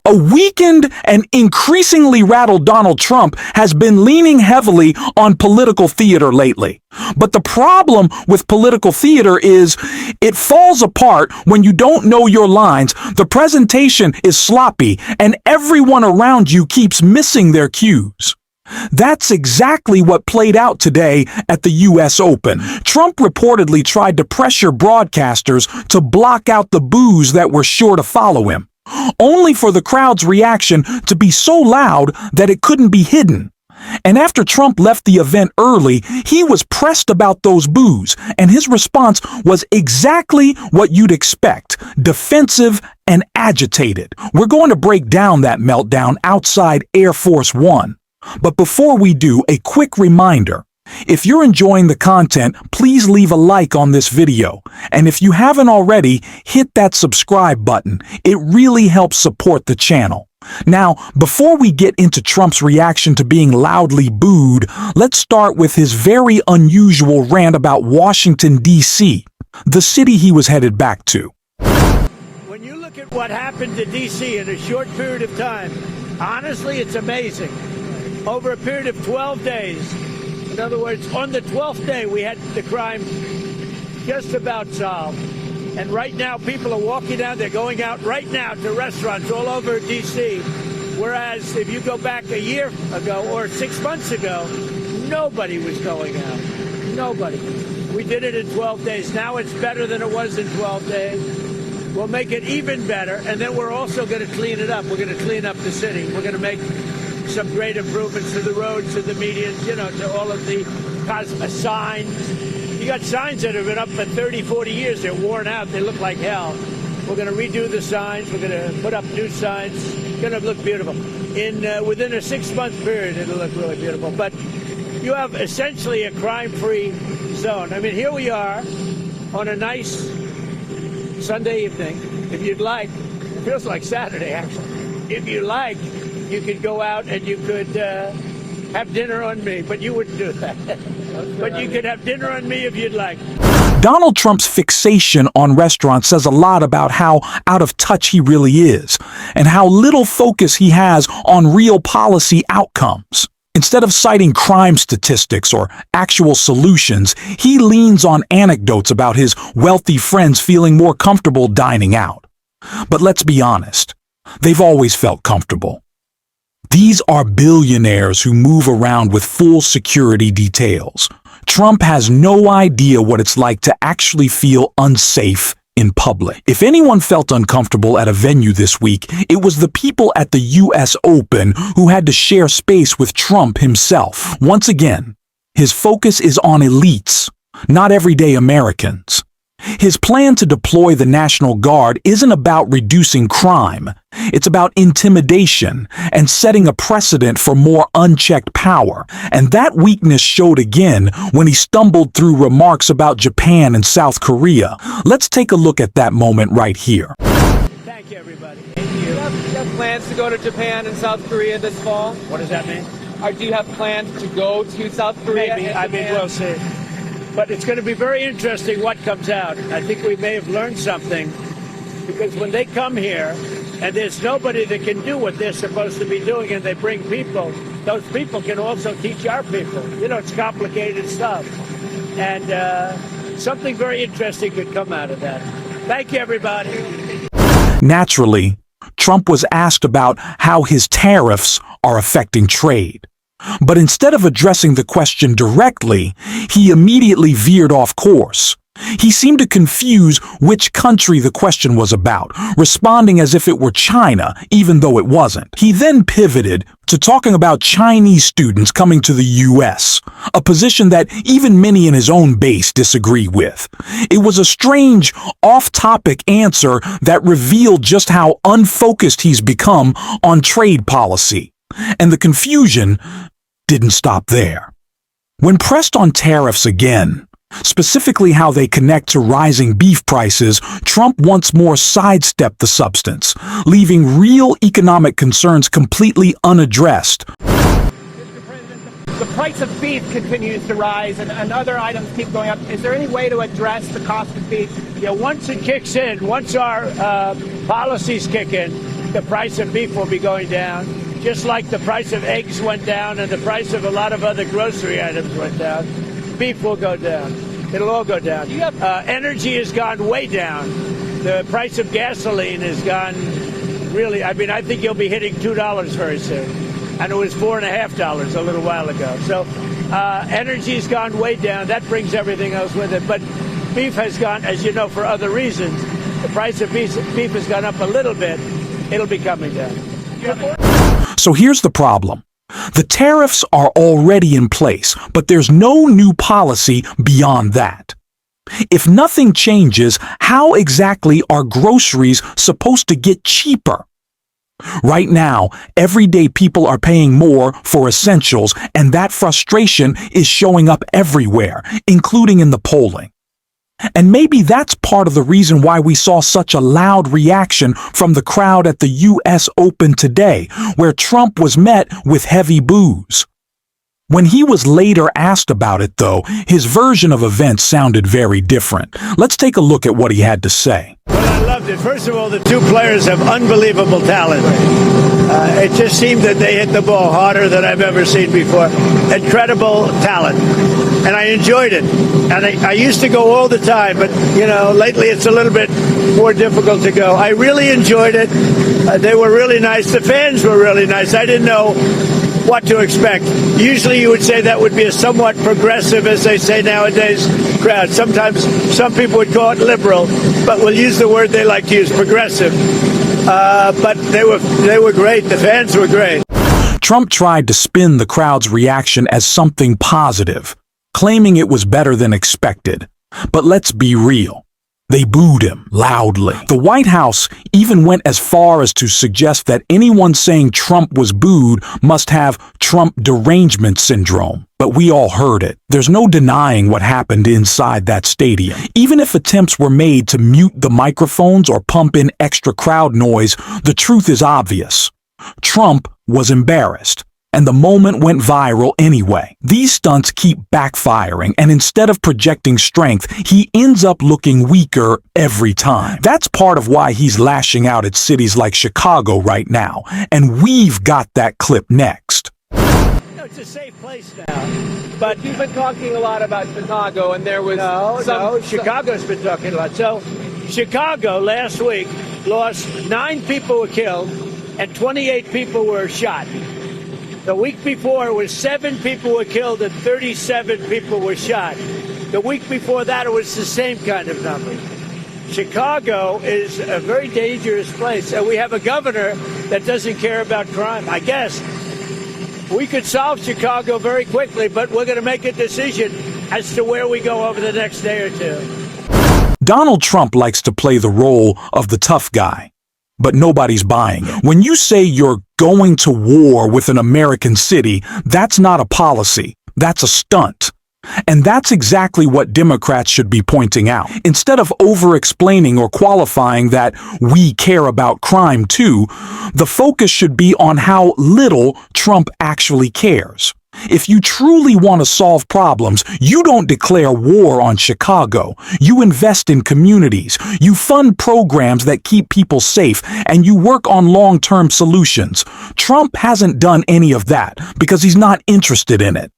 A weakened and increasingly rattled Donald Trump has been leaning heavily on political theater lately. But the problem with political theater is it falls apart when you don't know your lines, the presentation is sloppy, and everyone around you keeps missing their cues. That's exactly what played out today at the U.S. Open. Trump reportedly tried to pressure broadcasters to block out the boos that were sure to follow him, only for the crowd's reaction to be so loud that it couldn't be hidden. And after Trump left the event early, he was pressed about those boos, and his response was exactly what you'd expect: defensive and agitated. We're going to break down that meltdown outside Air Force One. But before we do, a quick reminder. If you're enjoying the content, please leave a like on this video. And if you haven't already, hit that subscribe button. It really helps support the channel. Now, before we get into Trump's reaction to being loudly booed, let's start with his very unusual rant about Washington, D.C., the city he was headed back to. When you look at what happened to D.C. in a short period of time, honestly, it's amazing. Over a period of 12 days, in other words, on the 12th day, we had the crime just about solved. And right now, people are walking down, they're going out right now to restaurants all over D.C., whereas if you go back a year ago or 6 months ago, nobody was going out. Nobody. We did it in 12 days. Now it's better than it was in 12 days. We'll make it even better, and then we're also going to clean it up. We're going to clean up the city. We're going to make some great improvements to the roads, to the medians, to all of the signs. You got signs that have been up for 30, 40 years. They're worn out. They look like hell. We're going to redo the signs. We're going to put up new signs. It's going to look beautiful. Within a 6-month period, it'll look really beautiful. But you have essentially a crime-free zone. I mean, here we are on a nice Sunday evening. If you'd like, it feels like Saturday, actually. If you like, you could go out and you could have dinner on me, but you wouldn't do that. But you could have dinner on me if you'd like. Donald Trump's fixation on restaurants says a lot about how out of touch he really is, and how little focus he has on real policy outcomes. Instead of citing crime statistics or actual solutions, he leans on anecdotes about his wealthy friends feeling more comfortable dining out. But let's be honest, they've always felt comfortable. These are billionaires who move around with full security details. Trump has no idea what it's like to actually feel unsafe in public. If anyone felt uncomfortable at a venue this week, it was the people at the U.S. Open who had to share space with Trump himself. Once again, his focus is on elites, not everyday Americans. His plan to deploy the National Guard isn't about reducing crime. It's about intimidation and setting a precedent for more unchecked power. And that weakness showed again when he stumbled through remarks about Japan and South Korea. Let's take a look at that moment right here. Thank you, everybody. Do you have plans to go to Japan and South Korea this fall? What does that mean? Do you have plans to go to South Korea? Maybe. And I mean, we'll see. But it's going to be very interesting what comes out. I think we may have learned something, because when they come here and there's nobody that can do what they're supposed to be doing, and they bring people, those people can also teach our people. It's complicated stuff. And something very interesting could come out of that. Thank you, everybody. Naturally, Trump was asked about how his tariffs are affecting trade. But instead of addressing the question directly, he immediately veered off course. He seemed to confuse which country the question was about, responding as if it were China, even though it wasn't. He then pivoted to talking about Chinese students coming to the U.S., a position that even many in his own base disagree with. It was a strange, off-topic answer that revealed just how unfocused he's become on trade policy. And the confusion didn't stop there. When pressed on tariffs again, specifically how they connect to rising beef prices, Trump once more sidestepped the substance, leaving real economic concerns completely unaddressed. Mr. President, the price of beef continues to rise and other items keep going up. Is there any way to address the cost of beef? Yeah, once it kicks in, once our policies kick in, the price of beef will be going down, just like the price of eggs went down and the price of a lot of other grocery items went down. Beef will go down. It'll all go down. Energy has gone way down. The price of gasoline has gone really, I mean, I think you'll be hitting $2 very soon. And it was $4.50 a little while ago. So energy's gone way down. That brings everything else with it. But beef has gone, as you know, for other reasons. The price of beef has gone up a little bit. It'll be coming down. So here's the problem. The tariffs are already in place, but there's no new policy beyond that. If nothing changes, how exactly are groceries supposed to get cheaper? Right now, everyday people are paying more for essentials, and that frustration is showing up everywhere, including in the polling. And maybe that's part of the reason why we saw such a loud reaction from the crowd at the U.S. Open today, where Trump was met with heavy boos. When he was later asked about it, though, his version of events sounded very different. Let's take a look at what he had to say. Well, I loved it. First of all, the two players have unbelievable talent. It just seemed that they hit the ball harder than I've ever seen before. Incredible talent. And I enjoyed it. And I used to go all the time, but, you know, lately it's a little bit more difficult to go. I really enjoyed it. They were really nice. The fans were really nice. I didn't know what to expect. Usually you would say that would be a somewhat progressive, as they say nowadays, crowd. Sometimes some people would call it liberal, but we'll use the word they like to use, progressive. But they were great. The fans were great. Trump tried to spin the crowd's reaction as something positive, claiming it was better than expected. But let's be real. They booed him loudly. The White House even went as far as to suggest that anyone saying Trump was booed must have Trump derangement syndrome. But we all heard it. There's no denying what happened inside that stadium. Even if attempts were made to mute the microphones or pump in extra crowd noise, the truth is obvious. Trump was embarrassed. And the moment went viral anyway. These stunts keep backfiring, and instead of projecting strength, he ends up looking weaker every time. That's part of why he's lashing out at cities like Chicago right now, and we've got that clip next. It's a safe place now. But You've been talking a lot about Chicago, and there was No, Chicago's been talking a lot. So Chicago last week lost 9 people were killed and 28 people were shot. The week before, it was 7 people were killed and 37 people were shot. The week before that, it was the same kind of number. Chicago is a very dangerous place, and we have a governor that doesn't care about crime. I guess we could solve Chicago very quickly, but we're going to make a decision as to where we go over the next day or two. Donald Trump likes to play the role of the tough guy, but nobody's buying it. When you say you're going to war with an American city, that's not a policy. That's a stunt. And that's exactly what Democrats should be pointing out. Instead of over-explaining or qualifying that we care about crime too, the focus should be on how little Trump actually cares. If you truly want to solve problems, you don't declare war on Chicago. You invest in communities. You fund programs that keep people safe, and you work on long-term solutions. Trump hasn't done any of that because he's not interested in it.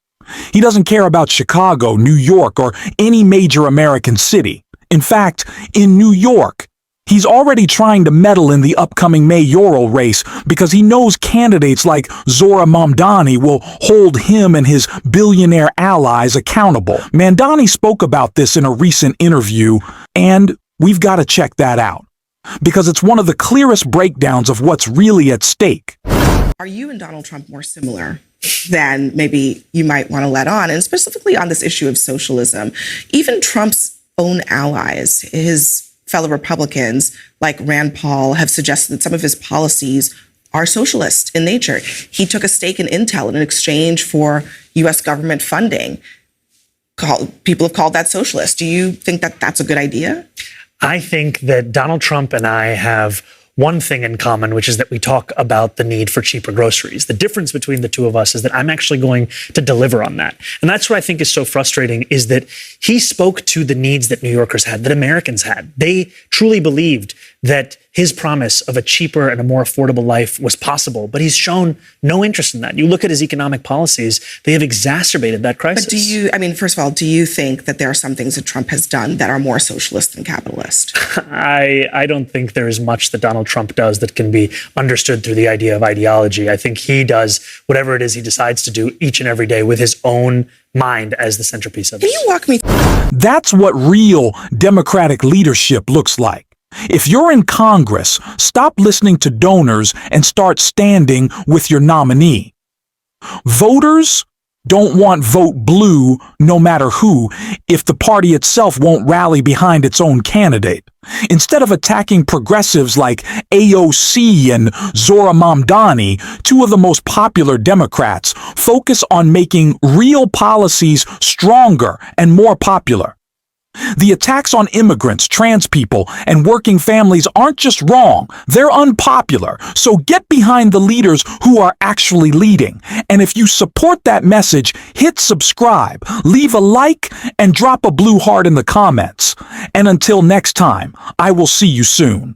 He doesn't care about Chicago, New York, or any major American city. In fact, in New York, he's already trying to meddle in the upcoming mayoral race because he knows candidates like Zohra Mamdani will hold him and his billionaire allies accountable. Mamdani spoke about this in a recent interview, and we've got to check that out because it's one of the clearest breakdowns of what's really at stake. Are you and Donald Trump more similar than maybe you might want to let on? And specifically on this issue of socialism, even Trump's own allies, his fellow Republicans like Rand Paul, have suggested that some of his policies are socialist in nature. He took a stake in Intel in exchange for U.S. government funding. People have called that socialist. Do you think that that's a good idea? I think that Donald Trump and I have one thing in common, which is that we talk about the need for cheaper groceries. The difference between the two of us is that I'm actually going to deliver on that. And that's what I think is so frustrating, is that he spoke to the needs that New Yorkers had, that Americans had. They truly believed that his promise of a cheaper and a more affordable life was possible, but he's shown no interest in that. You look at his economic policies, they have exacerbated that crisis. But first of all, do you think that there are some things that Trump has done that are more socialist than capitalist? I don't think there is much that Donald Trump does that can be understood through the idea of ideology. I think he does whatever it is he decides to do each and every day with his own mind as the centerpiece of it. Can you walk me through? That's what real Democratic leadership looks like. If you're in Congress, stop listening to donors and start standing with your nominee. Voters don't want vote blue no matter who if the party itself won't rally behind its own candidate. Instead of attacking progressives like AOC and Zora Mamdani, two of the most popular Democrats, focus on making real policies stronger and more popular. The attacks on immigrants, trans people, and working families aren't just wrong, they're unpopular. So get behind the leaders who are actually leading. And if you support that message, hit subscribe, leave a like, and drop a blue heart in the comments. And until next time, I will see you soon.